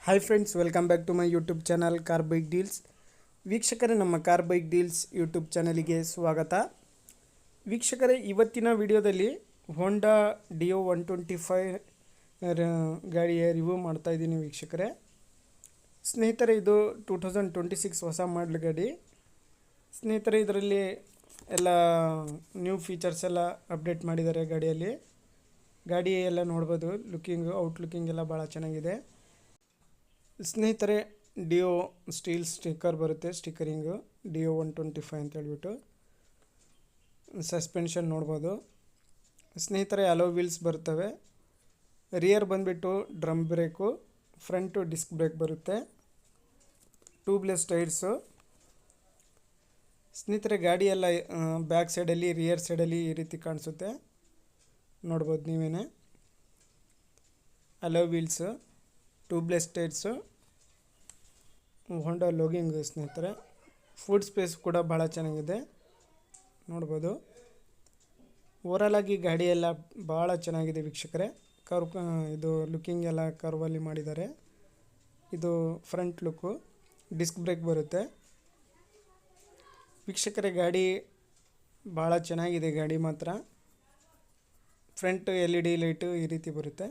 Hi friends, welcome back to my YouTube channel car bike deals. ವೀಕ್ಷಕರೇ, ನಮ್ಮ car bike deals YouTube ಚಾನಲಿಗೆ ಸ್ವಾಗತ. ವೀಕ್ಷಕರೇ, ಇವತ್ತಿನ ವಿಡಿಯೋದಲ್ಲಿ ಹೋಂಡಾ ಡಿಯೋ 125 ಗಾಡಿಯ ರಿವ್ಯೂ ಮಾಡ್ತಾಯಿದ್ದೀನಿ ವೀಕ್ಷಕರೇ. ಸ್ನೇಹಿತರೆ, ಇದು 2026 ಹೊಸ ಮಾಡಲ್ ಗಾಡಿ. ಸ್ನೇಹಿತರೆ, ಇದರಲ್ಲಿ ಎಲ್ಲ ನ್ಯೂ ಫೀಚರ್ಸ್ ಎಲ್ಲ ಅಪ್ಡೇಟ್ ಮಾಡಿದ್ದಾರೆ ಗಾಡಿಯಲ್ಲಿ. ಗಾಡಿ ಎಲ್ಲ ನೋಡ್ಬೋದು, ಔಟ್ಲುಕ್ಕಿಂಗ್ ಎಲ್ಲ ಭಾಳ ಚೆನ್ನಾಗಿದೆ. ಸ್ನೇಹಿತರೆ, ಡಿಯೋ ಸ್ಟೀಲ್ ಸ್ಟಿಕ್ಕರ್ ಬರುತ್ತೆ, ಸ್ಟಿಕ್ಕರಿಂಗು ಡಿಯೋ 125 ಅಂತ ಹೇಳ್ಬಿಟ್ಟು. ಸಸ್ಪೆನ್ಷನ್ ನೋಡ್ಬೋದು. ಸ್ನೇಹಿತರೆ, ಅಲೋ ವೀಲ್ಸ್ ಬರ್ತವೆ. ರಿಯರ್ ಬಂದುಬಿಟ್ಟು drum brake, front disc brake ಬರುತ್ತೆ, ಟ್ಯೂಬ್ಲೆಸ್ ಟೈರ್ಸು. ಸ್ನೇಹಿತರೆ, ಗಾಡಿ ಎಲ್ಲ ಬ್ಯಾಕ್ ಸೈಡಲ್ಲಿ ರಿಯರ್ ಸೈಡಲ್ಲಿ ಈ ರೀತಿ ಕಾಣಿಸುತ್ತೆ, ನೋಡ್ಬೋದು ನೀವೇ. ಅಲೋ ವೀಲ್ಸು, ಟ್ಯೂಬ್ಲೆಸ್ ಟೈರ್ಸು, ಹೋಂಡಾ ಲೋಗಿಂಗ್. ಸ್ನೇಹಿತರೆ, ಫುಡ್ ಸ್ಪೇಸ್ ಕೂಡ ಭಾಳ ಚೆನ್ನಾಗಿದೆ, ನೋಡ್ಬೋದು. ಓವರಾಲ್ ಆಗಿ ಗಾಡಿ ಎಲ್ಲ ಭಾಳ ಚೆನ್ನಾಗಿದೆ ವೀಕ್ಷಕರೇ. ಇದು ಲುಕ್ಕಿಂಗ್ ಎಲ್ಲ ಕರ್ವಲ್ಲಿ ಮಾಡಿದ್ದಾರೆ. ಇದು ಫ್ರಂಟ್ ಲುಕ್ಕು, ಡಿಸ್ಕ್ ಬ್ರೇಕ್ ಬರುತ್ತೆ. ವೀಕ್ಷಕರೇ, ಗಾಡಿ ಭಾಳ ಚೆನ್ನಾಗಿದೆ. ಗಾಡಿ ಮಾತ್ರ ಫ್ರಂಟ್ LED ಲೈಟು ಈ ರೀತಿ ಬರುತ್ತೆ.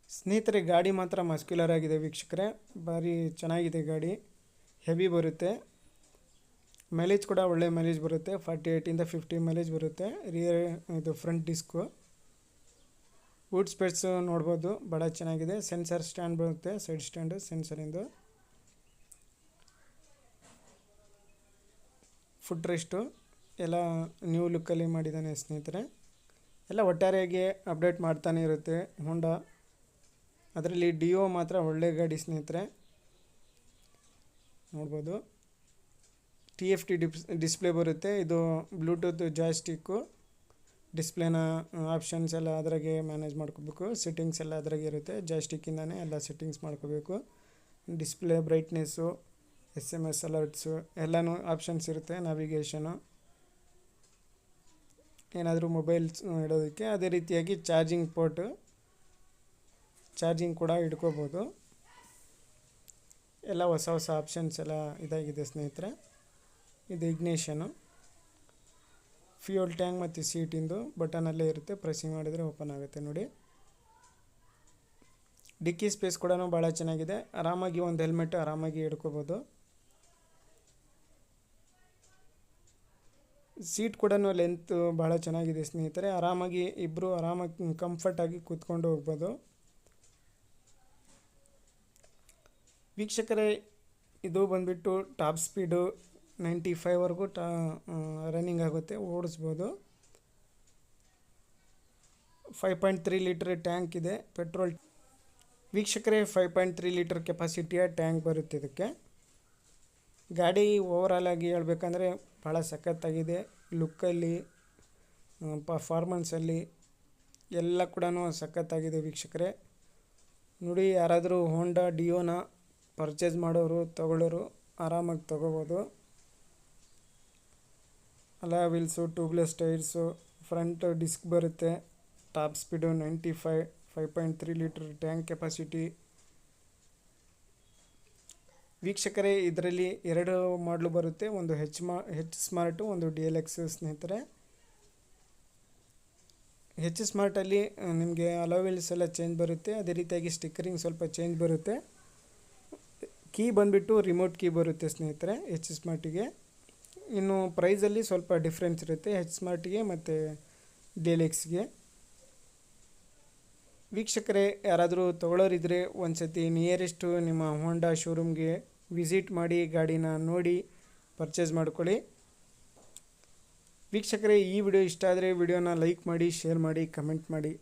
ಸ್ನೇಹಿತರೆ, ಗಾಡಿ ಮಾತ್ರ ಮಸ್ಕ್ಯುಲರ್ ಆಗಿದೆ ವೀಕ್ಷಕರೇ, ಭಾರಿ ಚೆನ್ನಾಗಿದೆ ಗಾಡಿ. ಹೆವಿ ಬರುತ್ತೆ. ಮೈಲೇಜ್ ಕೂಡ ಒಳ್ಳೆ ಮೈಲೇಜ್ ಬರುತ್ತೆ, 48ಇಂದ 50 ಮೈಲೇಜ್ ಬರುತ್ತೆ. ರಿಯರ್ ಇದು ಫ್ರಂಟ್ ಡಿಸ್ಕು, ವುಡ್ ಸ್ಪೇಸು ನೋಡ್ಬೋದು, ಭಾಳ ಚೆನ್ನಾಗಿದೆ. ಸೆನ್ಸರ್ ಸ್ಟ್ಯಾಂಡ್ ಬರುತ್ತೆ, ಸೈಡ್ ಸ್ಟ್ಯಾಂಡು ಸೆನ್ಸರಿಂದು. ಫುಟ್ ರೆಸ್ಟು ಎಲ್ಲ ನ್ಯೂ ಲುಕ್ಕಲ್ಲಿ ಮಾಡಿದ್ದಾನೆ ಸ್ನೇಹಿತರೆ. ಎಲ್ಲ ಒಟ್ಟಾರೆಯಾಗಿ ಅಪ್ಡೇಟ್ ಮಾಡ್ತಾನೆ ಇರುತ್ತೆ ಹೋಂಡಾ. ಅದರಲ್ಲಿ ಡಿಯೋ ಮಾತ್ರ ಒಳ್ಳೆ ಗಾಡಿ ಸ್ನೇಹಿತರೆ, ನೋಡ್ಬೋದು. TFT ಡಿಸ್ಪ್ಲೇ ಬರುತ್ತೆ. ಇದು ಬ್ಲೂಟೂತ್ ಜಾಯ್ಸ್ಟಿಕ್ಕು. ಡಿಸ್ಪ್ಲೇನ ಆಪ್ಷನ್ಸ್ ಎಲ್ಲ ಅದ್ರಾಗೆ ಮ್ಯಾನೇಜ್ ಮಾಡ್ಕೋಬೇಕು. ಸೆಟ್ಟಿಂಗ್ಸ್ ಎಲ್ಲ ಅದ್ರಾಗೆ ಇರುತ್ತೆ. ಜಾಯ್ಸ್ಟಿಕ್ಕಿಂದನೇ ಎಲ್ಲ ಸೆಟ್ಟಿಂಗ್ಸ್ ಮಾಡ್ಕೋಬೇಕು. ಡಿಸ್ಪ್ಲೇ ಬ್ರೈಟ್ನೆಸ್ಸು, SMS ಅಲರ್ಟ್ಸು ಎಲ್ಲನೂ ಆಪ್ಷನ್ಸ್ ಇರುತ್ತೆ. ನ್ಯಾವಿಗೇಷನು, ಏನಾದರೂ ಮೊಬೈಲ್ಸ್ ಇಡೋದಕ್ಕೆ. ಅದೇ ರೀತಿಯಾಗಿ ಚಾರ್ಜಿಂಗ್ ಪೋರ್ಟು, ಚಾರ್ಜಿಂಗ್ ಕೂಡ ಇಟ್ಕೋಬೋದು. ಎಲ್ಲ ಹೊಸ ಹೊಸ ಆಪ್ಷನ್ಸ್ ಎಲ್ಲ ಇದಾಗಿದೆ ಸ್ನೇಹಿತರೆ. ಇದು ಇಗ್ನೇಷನು, ಫ್ಯೂಯಲ್ ಟ್ಯಾಂಕ್ ಮತ್ತು ಸೀಟಿಂದು ಬಟನಲ್ಲೇ ಇರುತ್ತೆ. ಪ್ರೆಸ್ಸಿಂಗ್ ಮಾಡಿದರೆ ಓಪನ್ ಆಗುತ್ತೆ ನೋಡಿ. ಡಿಕ್ಕಿ ಸ್ಪೇಸ್ ಕೂಡ ಭಾಳ ಚೆನ್ನಾಗಿದೆ. ಆರಾಮಾಗಿ ಒಂದು ಹೆಲ್ಮೆಟ್ ಆರಾಮಾಗಿ ಇಟ್ಕೋಬೋದು. ಸೀಟ್ ಕೂಡ ಲೆಂತ್ ಭಾಳ ಚೆನ್ನಾಗಿದೆ ಸ್ನೇಹಿತರೆ. ಆರಾಮಾಗಿ ಇಬ್ಬರು ಆರಾಮಾಗಿ ಕಂಫರ್ಟಾಗಿ ಕೂತ್ಕೊಂಡು ಹೋಗ್ಬೋದು. ವೀಕ್ಷಕರೇ, ಇದು ಬಂದುಬಿಟ್ಟು ಟಾಪ್ ಸ್ಪೀಡು 95ವರೆಗೂ ರನ್ನಿಂಗ್ ಆಗುತ್ತೆ, ಓಡಿಸ್ಬೋದು. 5.3 ಲೀಟರ್ ಟ್ಯಾಂಕ್ ಇದೆ, ಪೆಟ್ರೋಲ್. ವೀಕ್ಷಕರೇ, 5.3 ಲೀಟರ್ ಕೆಪಾಸಿಟಿಯ ಟ್ಯಾಂಕ್ ಬರುತ್ತೆ ಇದಕ್ಕೆ. ಗಾಡಿ ಓವರಾಲ್ ಆಗಿ ಹೇಳ್ಬೇಕಂದ್ರೆ ಭಾಳ ಸಖತ್ತಾಗಿದೆ. ಲುಕ್ಕಲ್ಲಿ, ಪರ್ಫಾರ್ಮೆನ್ಸಲ್ಲಿ ಎಲ್ಲ ಕೂಡ ಸಖತ್ತಾಗಿದೆ ವೀಕ್ಷಕರೇ. ನೋಡಿ, ಯಾರಾದರೂ ಹೋಂಡಾ ಡಿಯೋನ ಪರ್ಚೇಸ್ ತಗೊಳ್ಳೋರು ಆರಾಮಾಗಿ ತೊಗೋಬೋದು. Alloy wheels, tubeless tyres, front disc ಬರುತ್ತೆ. Top speed 95, 5.3 litre tank capacity. ವೀಕ್ಷಕರೇ, ಇದರಲ್ಲಿ 2 ಮಾಡಲು ಬರುತ್ತೆ, ಒಂದು ಹೆಚ್ ಸ್ಮಾರ್ಟು, ಒಂದು DLX ಸ್ನೇಹಿತರೆ. ಹೆಚ್ ಸ್ಮಾರ್ಟಲ್ಲಿ ನಿಮಗೆ ಅಲೋ ವೀಲ್ಸ್ ಎಲ್ಲ ಚೇಂಜ್ ಬರುತ್ತೆ. ಅದೇ ರೀತಿಯಾಗಿ ಸ್ಟಿಕ್ಕರಿಂಗ್ ಸ್ವಲ್ಪ ಚೇಂಜ್ ಬರುತ್ತೆ. ಕೀ ಬಂದುಬಿಟ್ಟು ರಿಮೋಟ್ ಕೀ ಬರುತ್ತೆ ಸ್ನೇಹಿತರೆ ಹೆಚ್ ಸ್ಮಾರ್ಟಿಗೆ. ಇನ್ನು ಪ್ರೈಸಲ್ಲಿ ಸ್ವಲ್ಪ ಡಿಫ್ರೆನ್ಸ್ ಇರುತ್ತೆ ಹೆಚ್ ಸ್ಮಾರ್ಟಿಗೆ ಮತ್ತು DLXಗೆ. ವೀಕ್ಷಕರೇ, ಯಾರಾದರೂ ತೊಗೊಳ್ಳೋರಿದ್ದರೆ ಒಂದು ಸತಿ ನಿಯರೆಸ್ಟು ನಿಮ್ಮ ಹೋಂಡಾ ಶೋರೂಮ್ಗೆ ವಿಸಿಟ್ ಮಾಡಿ ಗಾಡಿನ ನೋಡಿ ಪರ್ಚೇಸ್ ಮಾಡ್ಕೊಳ್ಳಿ. ವೀಕ್ಷಕರೇ, ಈ ವಿಡಿಯೋ ಇಷ್ಟ ಆದರೆ ವಿಡಿಯೋನ ಲೈಕ್ ಮಾಡಿ, ಶೇರ್ ಮಾಡಿ, ಕಮೆಂಟ್ ಮಾಡಿ.